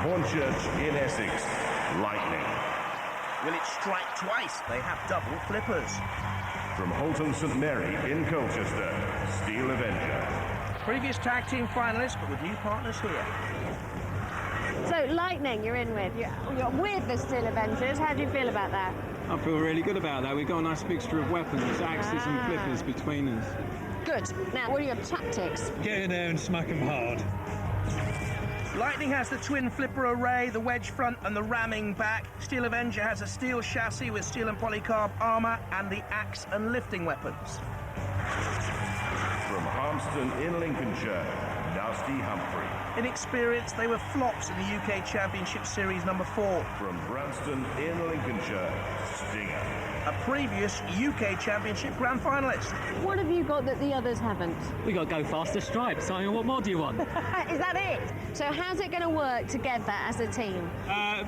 Hornchurch in Essex, Lightning. Will it strike twice? They have double flippers. From Holton St Mary in Colchester, Steel Avenger. Previous tag team finalists, but with new partners here. So, Lightning you're in with. You're with the Steel Avengers. How do you feel about that? I feel really good about that. We've got a nice mixture of weapons, axes and flippers between us. Good. Now, what are your tactics? Get in there and smack them hard. Lightning has the twin flipper array, the wedge front and the ramming back. Steel Avenger has a steel chassis with steel and polycarb armour and the axe and lifting weapons. From Harmston in Lincolnshire, Nasty Humphrey. Inexperienced, they were flops in the UK Championship Series number 4. From Branston in Lincolnshire, Stinger. A previous UK Championship Grand Finalist. What have you got that the others haven't? We got Go Faster Stripes. I mean, what more do you want? Is that it? So how's it going to work together as a team?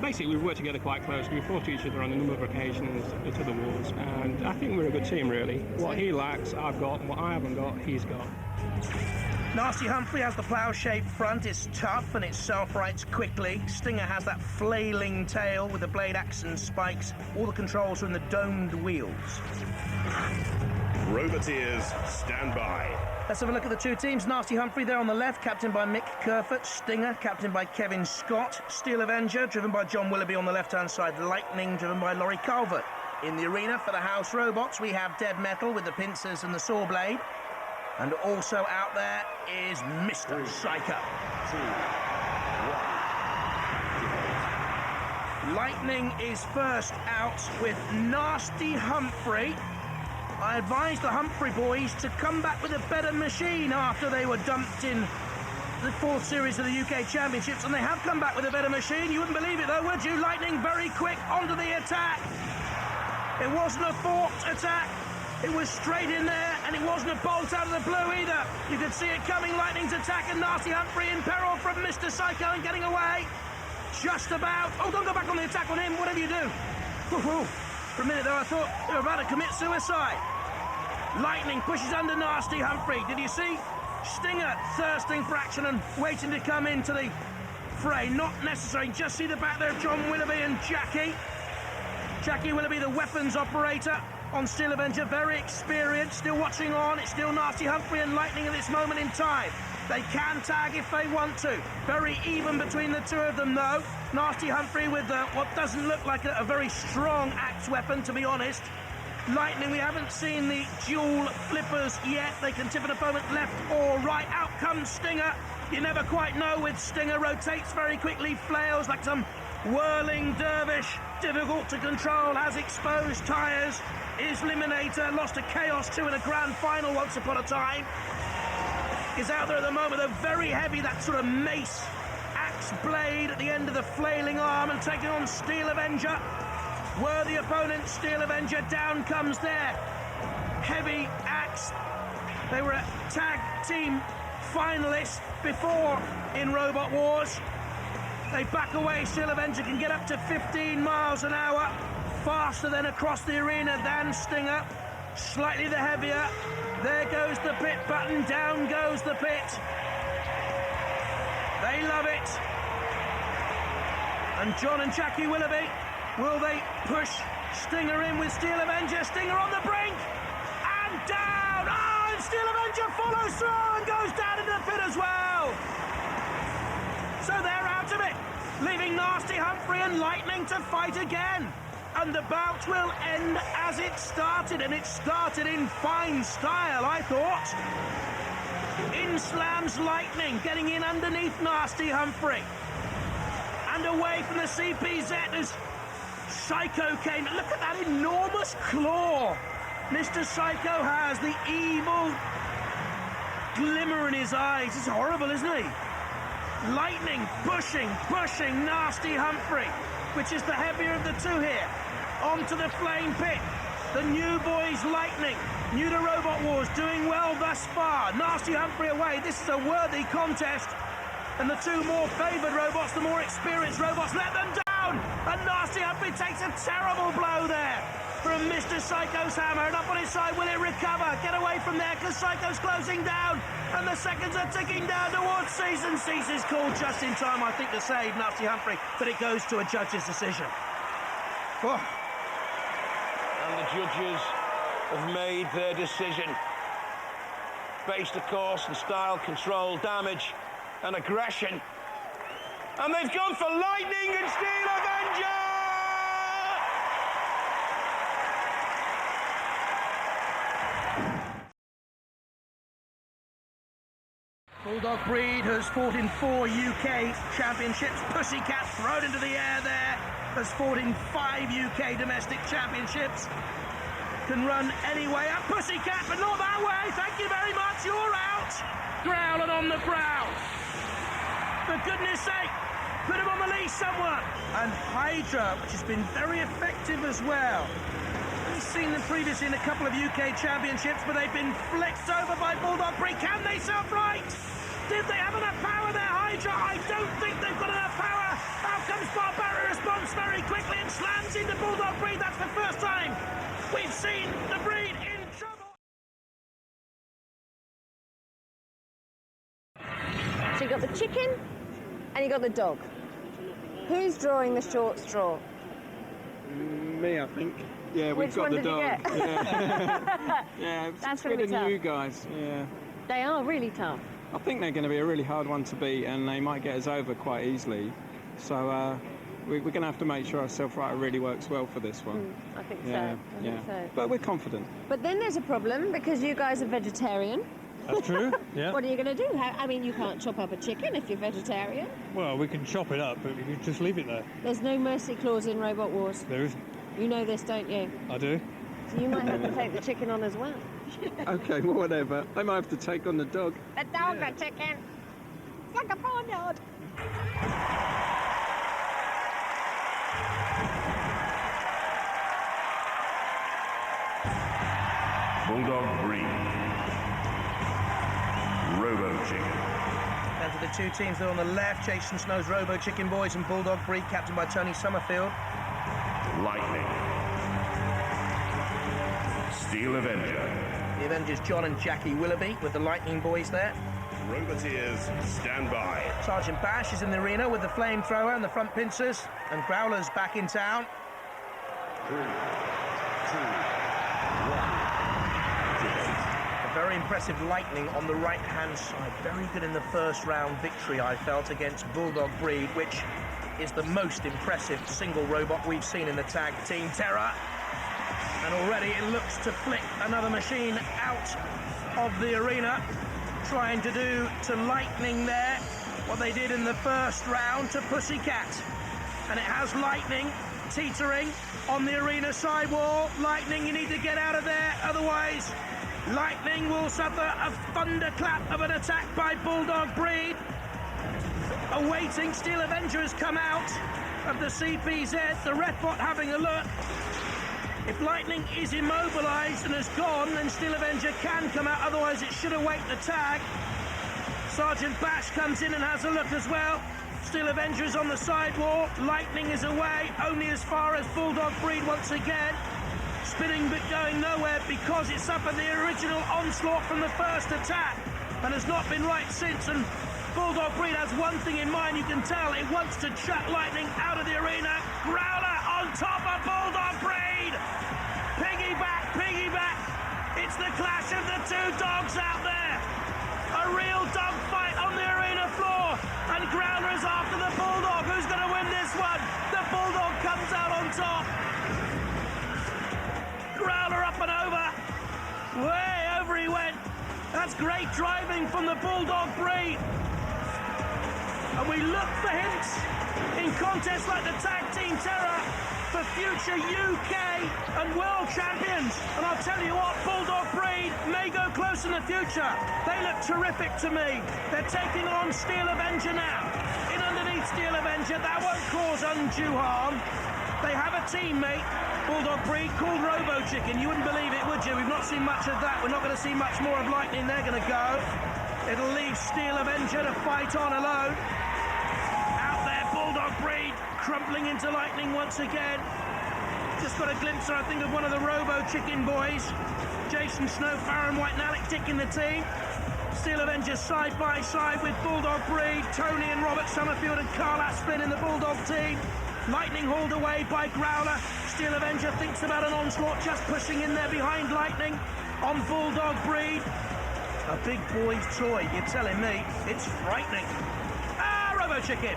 Basically, we've worked together quite closely. We've fought each other on a number of occasions to the walls, and I think we're a good team, really. What he lacks, I've got, and what I haven't got, he's got. Nasty Humphrey has the plough-shaped front, it's tough and it self-rights quickly. Stinger has that flailing tail with the blade axe and spikes. All the controls are in the domed wheels. Roboteers, stand by. Let's have a look at the two teams. Nasty Humphrey there on the left, captained by Mick Kerfoot. Stinger, captained by Kevin Scott. Steel Avenger, driven by John Willoughby on the left-hand side. Lightning, driven by Laurie Calvert. In the arena for the house robots, we have Dead Metal with the pincers and the saw blade. And also out there is Mr. Psycho. 2, 1. Lightning is first out with Nasty Humphrey. I advised the Humphrey boys to come back with a better machine after they were dumped in the 4th series of the UK Championships, and they have come back with a better machine. You wouldn't believe it though, would you? Lightning very quick onto the attack. It wasn't a forked attack. It was straight in there, and it wasn't a bolt out of the blue either. You could see it coming, Lightning's attack, and Nasty Humphrey in peril from Mr. Psycho and getting away. Just about. Oh, don't go back on the attack on him, whatever you do. Woo-hoo. For a minute there, I thought they were about to commit suicide. Lightning pushes under Nasty Humphrey. Did you see? Stinger thirsting for action and waiting to come into the fray. Not necessary. Just see the back there of John Willoughby and Jacky. Jacky Willoughby, the weapons operator on Steel Avenger, very experienced, still watching on. It's still Nasty Humphrey and Lightning at this moment in time. They can tag if they want to. Very even between the two of them though. Nasty Humphrey with what doesn't look like a very strong axe weapon, to be honest. Lightning, we haven't seen the dual flippers yet. They can tip an opponent left or right. Out comes Stinger. You never quite know with Stinger. Rotates very quickly, flails like some whirling dervish. Difficult to control, has exposed tyres. Is Eliminator, lost to Chaos 2 in a grand final once upon a time. Is out there at the moment, though very heavy, that sort of mace axe blade at the end of the flailing arm, and taking on Steel Avenger. Worthy opponent, Steel Avenger, down comes their heavy axe. They were a tag team finalists before in Robot Wars. They back away. Steel Avenger can get up to 15 miles an hour, faster than across the arena than Stinger. Slightly the heavier. There goes the pit button, down goes the pit. They love it. And John and Jacky Willoughby, will they push Stinger in with Steel Avenger? Stinger on the brink, and down! Oh, and Steel Avenger follows through and goes down into the pit as well. So they're out of it, leaving Nasty Humphrey and Lightning to fight again. And the bout will end as it started, and it started in fine style, I thought. In slams Lightning, getting in underneath Nasty Humphrey. And away from the CPZ as Psycho came. Look at that enormous claw. Mr. Psycho has the evil glimmer in his eyes. It's horrible, isn't he? Lightning pushing Nasty Humphrey, which is the heavier of the two here, onto the flame pit. The new boys Lightning, new to Robot Wars, doing well thus far. Nasty Humphrey away. This is a worthy contest. And the two more favoured robots, the more experienced robots, let them down. And Nasty Humphrey takes a terrible blow there from Mr. Psycho's hammer. And up on his side, will it recover? Get away from there, because Psycho's closing down. And the seconds are ticking down towards season. Ceases called just in time, I think, to save Nasty Humphrey, but it goes to a judge's decision. Oh. And the judges have made their decision. Based, of course, on style, control, damage, and aggression. And they've gone for Lightning and Steel Avenger! Bulldog Breed has fought in 4 UK championships. Pussycat thrown into the air there. Has fought in 5 UK domestic championships. Can run any way up. Pussycat, but not that way. Thank you very much. You're out. Growling on the brow. For goodness sake, put him on the leash, someone. And Hydra, which has been very effective as well. We've seen them previously in a couple of UK championships, but they've been flicked over by Bulldog Breed. Can they self-right? Did they have enough power there, Hydra? I don't think they've got enough power. Out comes Barbara, responds very quickly and slams into Bulldog Breed. That's the first time we've seen the breed in trouble. So you got the chicken and you got the dog. Who's drawing the short straw? Me, I think. Yeah, Which we've got one the did you dog. get? Yeah, yeah. That's good gonna be of you tough. guys. Yeah, They are really tough. I think they're going to be a really hard one to beat, and they might get us over quite easily. So we're going to have to make sure our self-rider really works well for this one. I think Yeah, so. I yeah. think so. But we're confident. But then there's a problem because you guys are vegetarian. That's true, yeah. What are you going to do? I mean, you can't chop up a chicken if you're vegetarian. Well, we can chop it up, but we can just leave it there. There's no mercy clause in Robot Wars. There isn't. You know this, don't you? I do. So you might have to take the chicken on as well. Okay, well, whatever. I might have to take on the dog. The dog, the chicken. It's like a barnyard. Bulldog Breed. Robo Chicken. Down to the 2 teams there on the left. Jason Snow's Robo Chicken Boys and Bulldog Breed, captained by Tony Summerfield. Lightning. Steel Avenger. The Avengers, John and Jacky Willoughby, with the Lightning Boys there. Roboteers, stand by. Sergeant Bash is in the arena with the flamethrower and the front pincers. And Growler's back in town. 3, 2, 1. A very impressive Lightning on the right-hand side. Very good in the first round victory, I felt, against Bulldog Breed, which is the most impressive single robot we've seen in the tag team terror. And already it looks to flick another machine out of the arena, trying to do to Lightning there what they did in the first round to Pussycat. And it has Lightning teetering on the arena sidewall. Lightning, you need to get out of there, otherwise Lightning will suffer a thunderclap of an attack by Bulldog Breed. Awaiting, Steel Avenger has come out of the CPZ, the Refbot having a look. If Lightning is immobilised and has gone, then Steel Avenger can come out, otherwise it should await the tag. Sergeant Bash comes in and has a look as well. Steel Avenger is on the sidewall, Lightning is away, only as far as Bulldog Breed once again. Spinning but going nowhere because it suffered the original onslaught from the first attack and has not been right since. And Bulldog Breed has one thing in mind, you can tell, it wants to chuck Lightning out of the arena. Growler on top of Bulldog Breed! Piggyback, piggyback! It's the clash of the 2 dogs out there! A real dog fight on the arena floor! And Growler is after the Bulldog. Who's going to win this one? The Bulldog comes out on top! Growler up and over! Way over he went! That's great driving from the Bulldog Breed! And we look for hints in contests like the Tag Team Terror for future UK and World Champions. And I'll tell you what, Bulldog Breed may go close in the future. They look terrific to me. They're taking on Steel Avenger now. In underneath Steel Avenger, that won't cause undue harm. They have a teammate, Bulldog Breed, called Robo Chicken. You wouldn't believe it, would you? We've not seen much of that. We're not going to see much more of Lightning. They're going to go. It'll leave Steel Avenger to fight on alone. Out there, Bulldog Breed crumpling into Lightning once again. Just got a glimpse, I think, of one of the Robo Chicken boys. Jason Snow, Farron White and Alec Dick in the team. Steel Avengers side by side with Bulldog Breed, Tony and Robert Summerfield and Carl Aspin in the Bulldog team. Lightning hauled away by Growler. Steel Avenger thinks about an onslaught, just pushing in there behind Lightning on Bulldog Breed. A big boy's toy, you're telling me. It's frightening. Robo Chicken.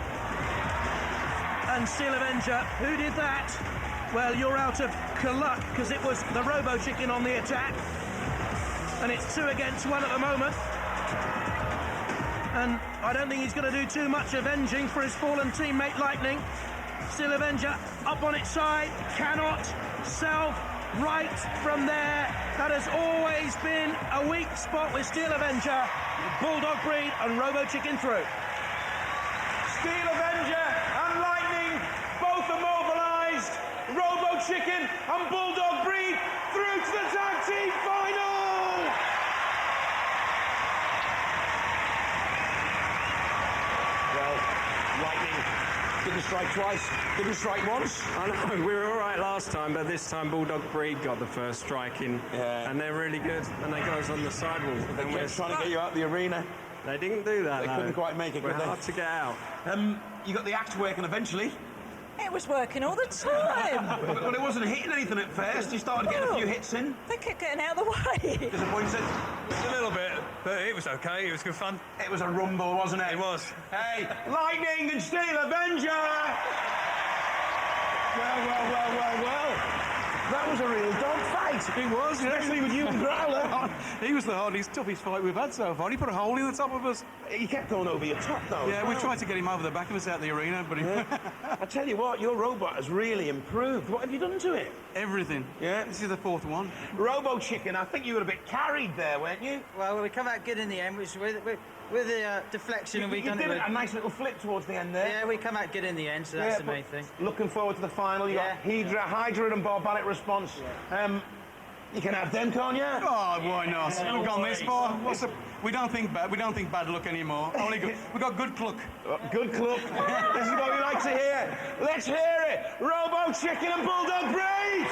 And Steel Avenger, who did that? Well, you're out of luck because it was the Robo Chicken on the attack. And it's 2 against 1 at the moment. And I don't think he's going to do too much avenging for his fallen teammate Lightning. Steel Avenger up on its side, cannot self right from there. That has always been a weak spot with Steel Avenger. Bulldog Breed and Robo Chicken through. Steel Avenger and Lightning both are mobilised. Robo Chicken and Bulldog Breed through to the tag team final. Well, Lightning didn't strike twice, didn't strike once. I know, we were all right last time, but this time Bulldog Breed got the first strike in, and they're really good, and they got us on the sidewall. They kept trying to get you out of the arena. They didn't do that, They couldn't quite make it, We're could they? hard to get out. You got the act working eventually. It was working all the time. But it wasn't hitting anything at first. You started getting a few hits in. They kept getting out of the way. Disappointed? A little bit, but it was okay. It was good fun. It was a rumble, wasn't it? It was. Hey, Lightning and Steel Avenger! Well. That was a real dog fight. It was, Especially with you and Growler. He was the hardest, toughest fight we've had so far. He put a hole in the top of us. He kept going over your top, though. Yeah, we tried to get him over the back of us out the arena, but he... I tell you what, your robot has really improved. What have you done to it? Everything. Yeah. This is the 4th one. Robo Chicken, I think you were a bit carried there, weren't you? Well, we come out good in the end, which with the deflection, and we You done did it. a nice little flip towards the end there. Yeah, we come out good in the end, so that's the main thing. Looking forward to the final. You got Hydra and Barbaric Response. You can have them, can't you? Oh, why not? We've gone this far. We don't think bad luck anymore. Only good. We got good cluck. Good club. This is what we like to hear. Let's hear it. Robo Chicken and Bulldog Breed.